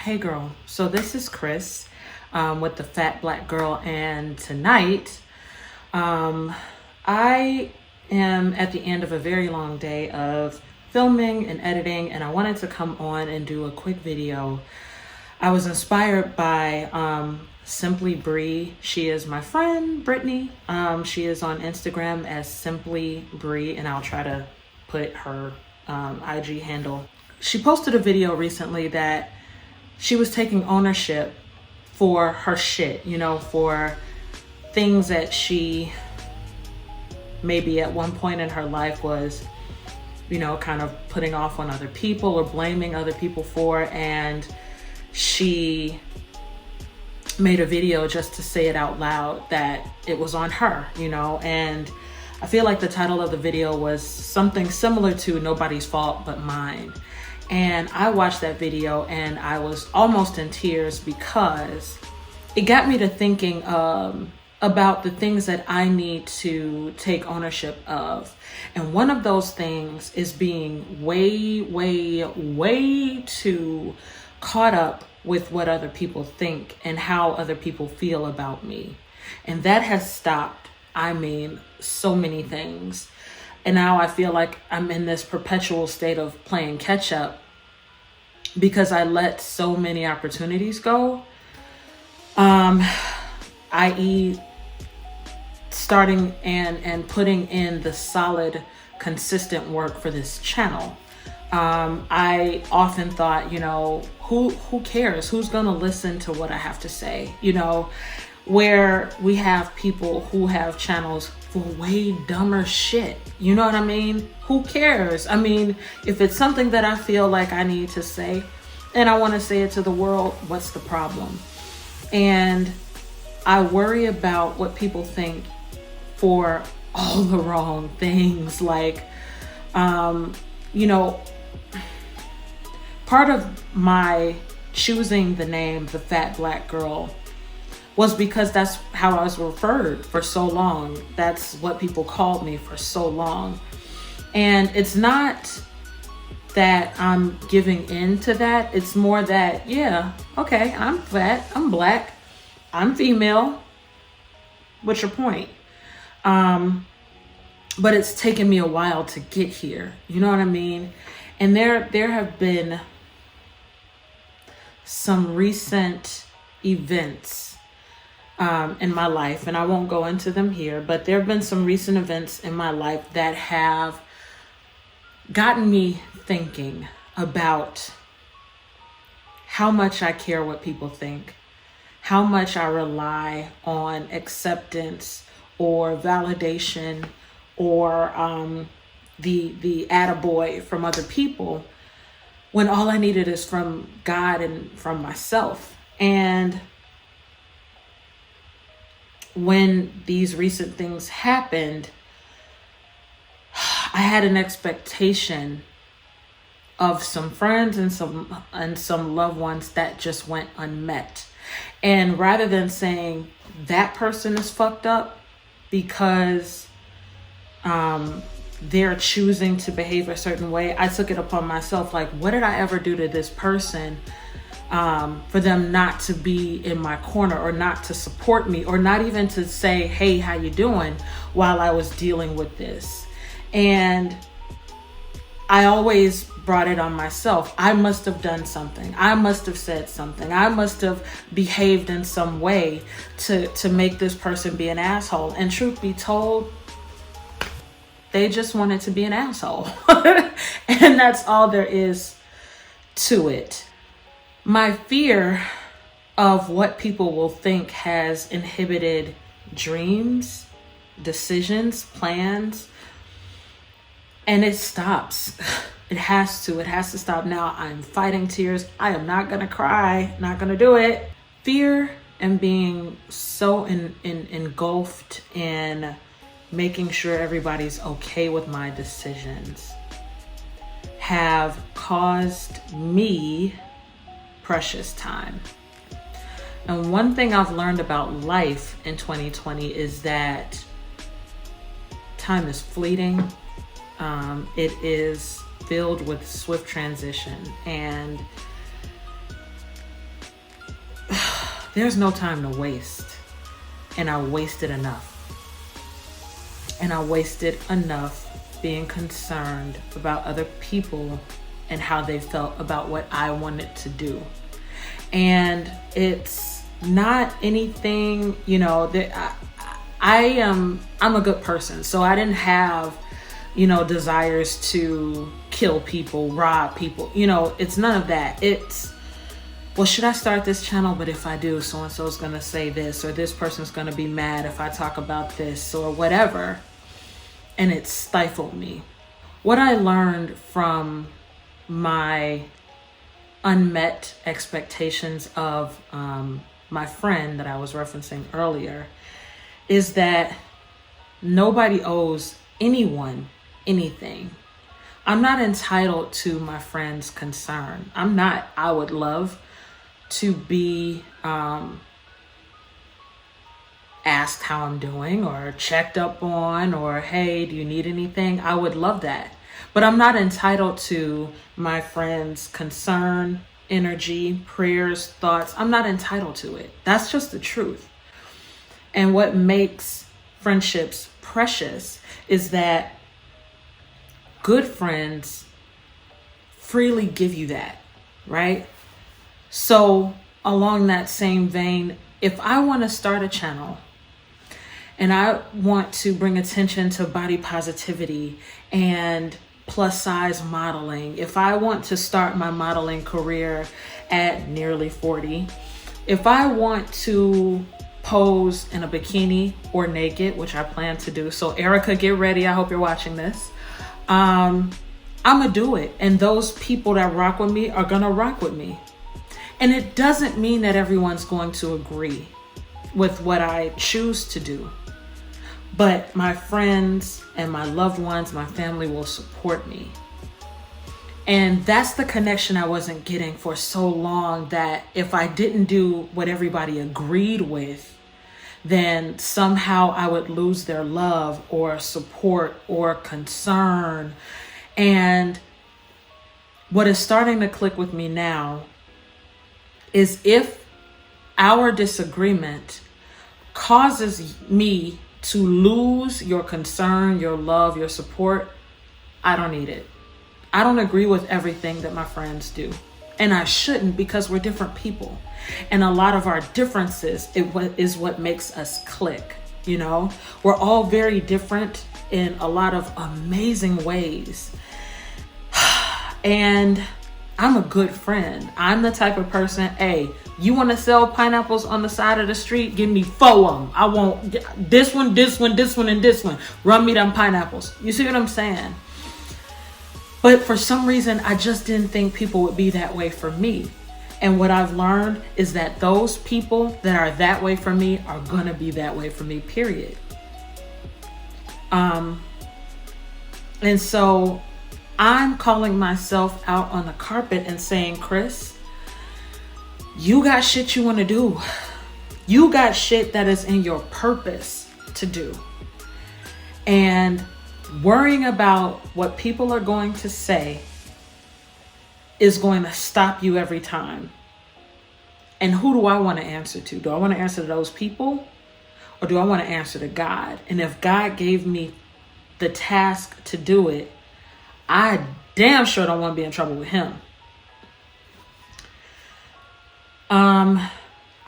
Hey girl, so this is Chris with the Fat Black Girl, and tonight I am at the end of a very long day of filming and editing, and I wanted to come on and do a quick video. I was inspired by Simply Bree. She is my friend, Brittany. She is on Instagram as Simply Bree, and I'll try to put her IG handle. She posted a video recently that she was taking ownership for her shit, you know, for things that she maybe at one point in her life was, you know, kind of putting off on other people or blaming other people for. And she made a video just to say it out loud that it was on her, you know. And I feel like the title of the video was something similar to Nobody's Fault But Mine. And I watched that video and I was almost in tears because it got me to thinking about the things that I need to take ownership of. And one of those things is being way too caught up with what other people think and how other people feel about me. And that has stopped, so many things. And now I feel like I'm in this perpetual state of playing catch up because I let so many opportunities go. I.e. starting and putting in the solid, consistent work for this channel. I often thought, you know, who cares? Who's gonna listen to what I have to say? You know, where we have people who have channels for way dumber shit. You know what I mean? Who cares? I mean, if it's something that I feel like I need to say and I want to say it to the world, what's the problem? And I worry about what people think for all the wrong things. Like, you know, part of my choosing the name, the Fat Black Girl, was because that's how I was referred for so long. That's what people called me for so long. And it's not that I'm giving in to that. It's more that, yeah, okay, I'm fat, I'm black, I'm female. What's your point? But it's taken me a while to get here. You know what I mean? And there have been some recent events in my life, and I won't go into them here, but there have been some recent events in my life that have gotten me thinking about how much I care what people think, how much I rely on acceptance or validation or the attaboy from other people when all I needed is from God and from myself. And when these recent things happened, I had an expectation of some friends and some loved ones that just went unmet. And rather than saying that person is fucked up because they're choosing to behave a certain way, I took it upon myself, like, what did I ever do to this person for them not to be in my corner or not to support me or not even to say, hey, how you doing, while I was dealing with this? And I always brought it on myself. I must have done something. I must have said something. I must have behaved in some way to make this person be an asshole. And truth be told, they just wanted to be an asshole. And that's all there is to it. My fear of what people will think has inhibited dreams, decisions, plans, and it stops. It has to stop now. I'm fighting tears. I am not gonna cry, not gonna do it. Fear and being so engulfed in making sure everybody's okay with my decisions have caused me precious time. And one thing I've learned about life in 2020 is that time is fleeting. It is filled with swift transition, and there's no time to waste. And I wasted enough. And I wasted enough being concerned about other people and how they felt about what I wanted to do. And it's not anything, you know, that I'm a good person. So I didn't have, you know, desires to kill people, rob people, you know, it's none of that. It's, well, should I start this channel? But if I do, so-and-so is going to say this, or this person's going to be mad if I talk about this or whatever. And it stifled me. What I learned from my unmet expectations of my friend that I was referencing earlier is that nobody owes anyone anything. I'm not entitled to my friend's concern. I would love to be asked how I'm doing or checked up on, or hey, do you need anything? I would love that. But I'm not entitled to my friend's concern, energy, prayers, thoughts. I'm not entitled to it. That's just the truth. And what makes friendships precious is that good friends freely give you that, right? So along that same vein, if I want to start a channel and I want to bring attention to body positivity and plus size modeling, if I want to start my modeling career at nearly 40, if I want to pose in a bikini or naked, which I plan to do. So Erica, get ready. I hope you're watching this. I'm gonna do it. And those people that rock with me are gonna rock with me. And it doesn't mean that everyone's going to agree with what I choose to do. But my friends and my loved ones, my family will support me. And that's the connection I wasn't getting for so long, that if I didn't do what everybody agreed with, then somehow I would lose their love or support or concern. And what is starting to click with me now is if our disagreement causes me to lose your concern, your love, your support, I don't need it. I don't agree with everything that my friends do. And I shouldn't, because we're different people. And a lot of our differences is what makes us click, you know? We're all very different in a lot of amazing ways. And I'm a good friend. I'm the type of person, hey, you want to sell pineapples on the side of the street? Give me 4 of them. I want this one, this one, this one, and this one. Run me them pineapples. You see what I'm saying? But for some reason, I just didn't think people would be that way for me. And what I've learned is that those people that are that way for me are going to be that way for me, period. And so I'm calling myself out on the carpet and saying, Chris, you got shit you want to do. You got shit that is in your purpose to do. And worrying about what people are going to say is going to stop you every time. And who do I want to answer to? Do I want to answer to those people, or do I want to answer to God? And if God gave me the task to do it, I damn sure don't want to be in trouble with him.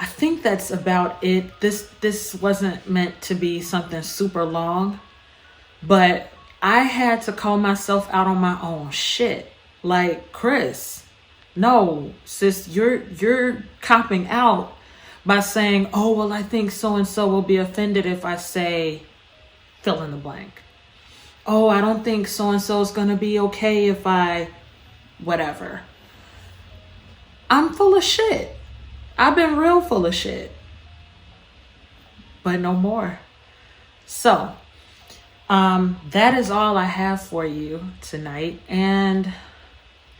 I think that's about it. This wasn't meant to be something super long, but I had to call myself out on my own shit. Like, Chris, no, sis, you're copping out by saying, oh, well, I think so-and-so will be offended if I say fill in the blank. Oh, I don't think so-and-so is going to be okay if I whatever. I'm full of shit. I've been real full of shit. But no more. So, that is all I have for you tonight. And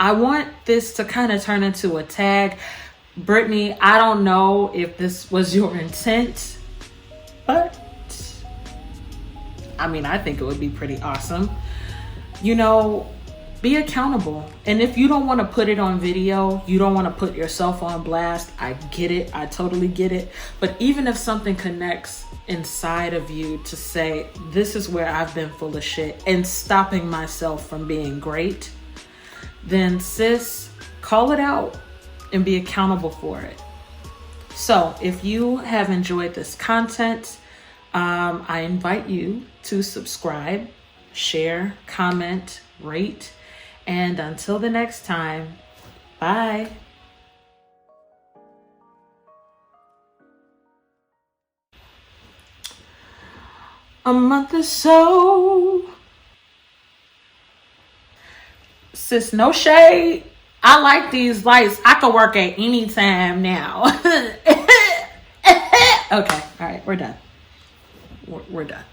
I want this to kind of turn into a tag. Brittany, I don't know if this was your intent, but I mean, I think it would be pretty awesome. You know, be accountable. And if you don't want to put it on video, you don't want to put yourself on blast, I get it. I totally get it. But even if something connects inside of you to say, this is where I've been full of shit and stopping myself from being great, then sis, call it out and be accountable for it. So if you have enjoyed this content, I invite you to subscribe, share, comment, rate, and until the next time, bye. A month or so. Sis, no shade. I like these lights. I could work at any time now. Okay, all right, we're done. We're done.